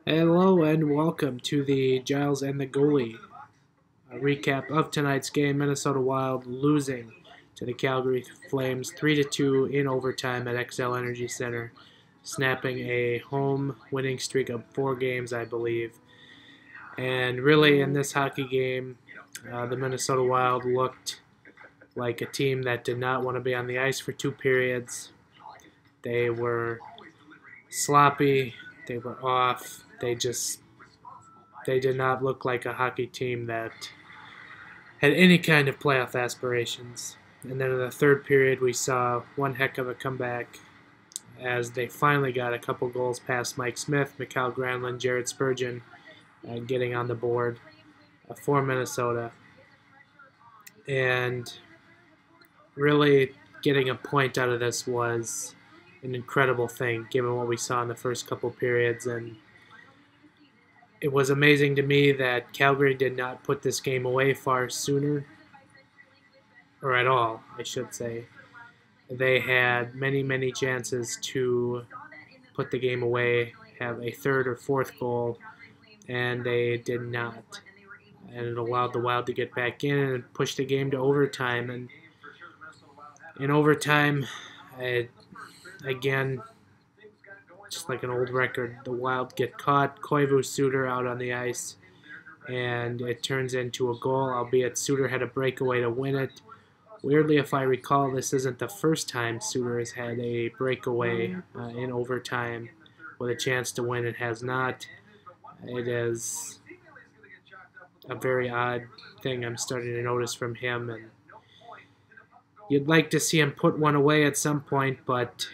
Hello and welcome to the Giles and the Goalie recap of tonight's game. Minnesota Wild losing to the Calgary Flames 3-2 in overtime at XL Energy Center, snapping a home winning streak of 4 games, I believe. And really, in this hockey game, the Minnesota Wild looked like a team that did not want to be on the ice for 2 periods. They were sloppy. They were off. They did not look like a hockey team that had any kind of playoff aspirations. And then in the third period, we saw one heck of a comeback as they finally got a couple goals past Mike Smith, Mikhail Granlund, Jared Spurgeon getting on the board for Minnesota. And really getting a point out of this was an incredible thing, given what we saw in the first couple periods. And it was amazing to me that Calgary did not put this game away far sooner, or at all, I should say. They had many, many chances to put the game away, have a third or fourth goal, and they did not. And it allowed the Wild to get back in and push the game to overtime. And in overtime, again, just like an old record, the Wild get caught. Koivu Suter out on the ice, and it turns into a goal, albeit Suter had a breakaway to win it. Weirdly, if I recall, this isn't the first time Suter has had a breakaway in overtime with a chance to win. It has not. It is a very odd thing I'm starting to notice from him, and you'd like to see him put one away at some point, but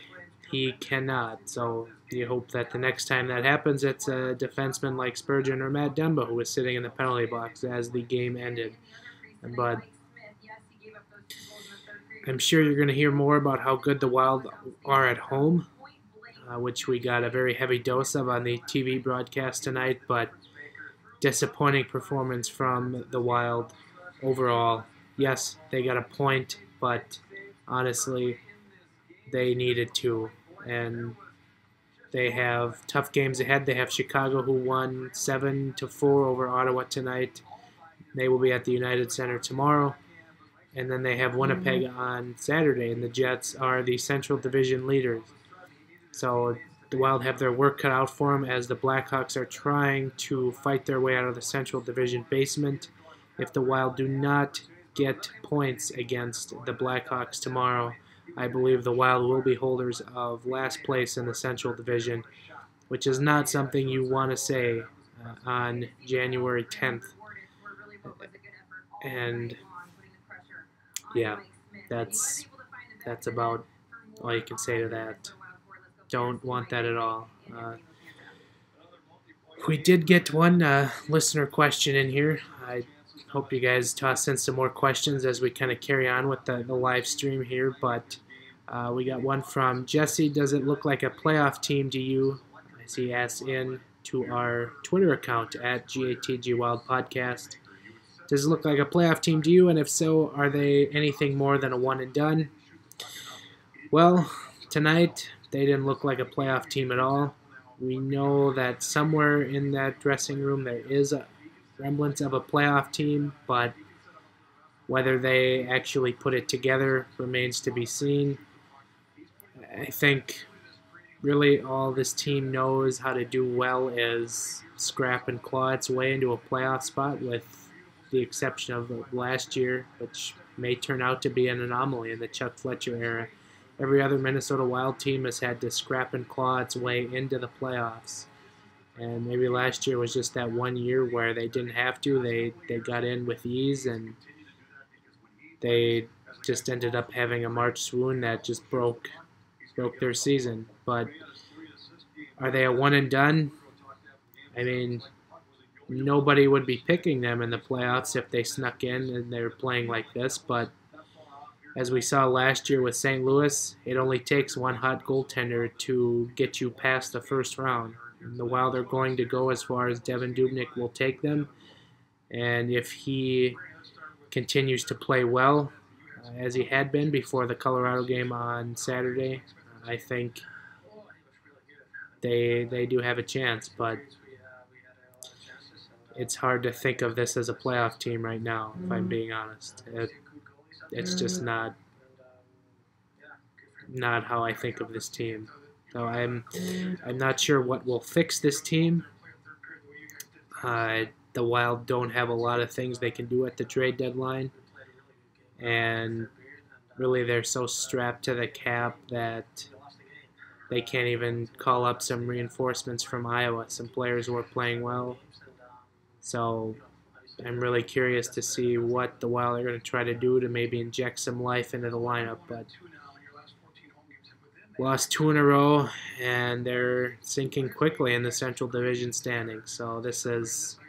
he cannot. So you hope that the next time that happens, it's a defenseman like Spurgeon or Matt Demba who was sitting in the penalty box as the game ended. But I'm sure you're going to hear more about how good the Wild are at home, which we got a very heavy dose of on the TV broadcast tonight, but disappointing performance from the Wild overall. Yes, they got a point, but honestly, they needed to, and they have tough games ahead. They have Chicago, who won 7-4 over Ottawa tonight. They will be at the United Center tomorrow. And then they have Winnipeg on Saturday, and the Jets are the Central Division leaders. So the Wild have their work cut out for them as the Blackhawks are trying to fight their way out of the Central Division basement. If the Wild do not get points against the Blackhawks tomorrow, I believe the Wild will be holders of last place in the Central Division, which is not something you want to say on January 10th. And yeah, that's about all you can say to that. Don't want that at all. We did get one listener question in here. I hope you guys toss in some more questions as we kind of carry on with the live stream here. But we got one from Jesse. Does it look like a playoff team to you? As he asks in to our Twitter account at GatG Wild Podcast. Does it look like a playoff team to you? And if so, are they anything more than a one and done? Well, tonight they didn't look like a playoff team at all. We know that somewhere in that dressing room there is a remnants of a playoff team, but whether they actually put it together remains to be seen. I think really all this team knows how to do well is scrap and claw its way into a playoff spot, with the exception of last year, which may turn out to be an anomaly in the Chuck Fletcher era. Every other Minnesota Wild team has had to scrap and claw its way into the playoffs. And maybe last year was just that one year where they didn't have to. They got in with ease, and they just ended up having a March swoon that just broke their season. But are they a one and done? I mean, nobody would be picking them in the playoffs if they snuck in and they're playing like this. But as we saw last year with St. Louis, it only takes one hot goaltender to get you past the first round. And the Wild are going to go as far as Devin Dubnyk will take them. And if he continues to play well, as he had been before the Colorado game on Saturday, I think they do have a chance. But it's hard to think of this as a playoff team right now, if I'm being honest. It's just not how I think of this team. So I'm not sure what will fix this team. The Wild don't have a lot of things they can do at the trade deadline, and really they're so strapped to the cap that they can't even call up some reinforcements from Iowa. Some players were playing well. So I'm really curious to see what the Wild are going to try to do to maybe inject some life into the lineup. But lost 2 in a row, and they're sinking quickly in the Central Division standings. So this is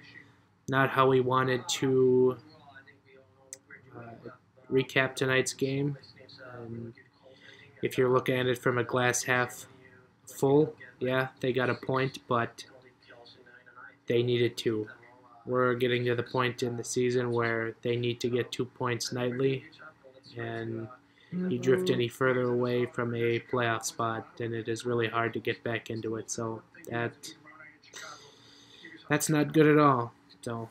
not how we wanted to recap tonight's game. If you're looking at it from a glass half full, yeah, they got a point, but they needed 2. We're getting to the point in the season where they need to get 2 points nightly, and you drift any further away from a playoff spot, then it is really hard to get back into it. So that's not good at all. So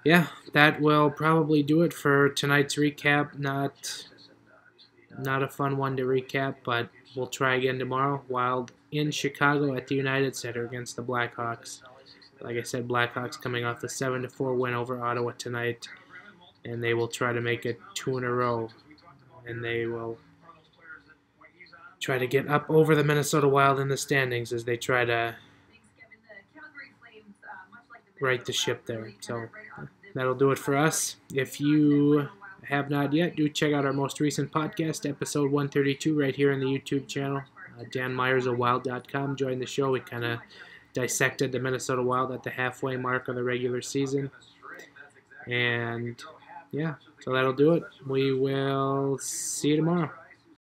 yeah, that will probably do it for tonight's recap. Not a fun one to recap, but we'll try again tomorrow. Wild in Chicago at the United Center against the Blackhawks. Like I said, Blackhawks coming off the 7-4 win over Ottawa tonight, and they will try to make it 2 in a row, and they will try to get up over the Minnesota Wild in the standings as they try to right the ship there. So that'll do it for us. If you have not yet, do check out our most recent podcast, episode 132, right here on the YouTube channel. Dan Myers of Wild.com joined the show. We kind of dissected the Minnesota Wild at the halfway mark of the regular season. And yeah, so that'll do it. We will see you tomorrow.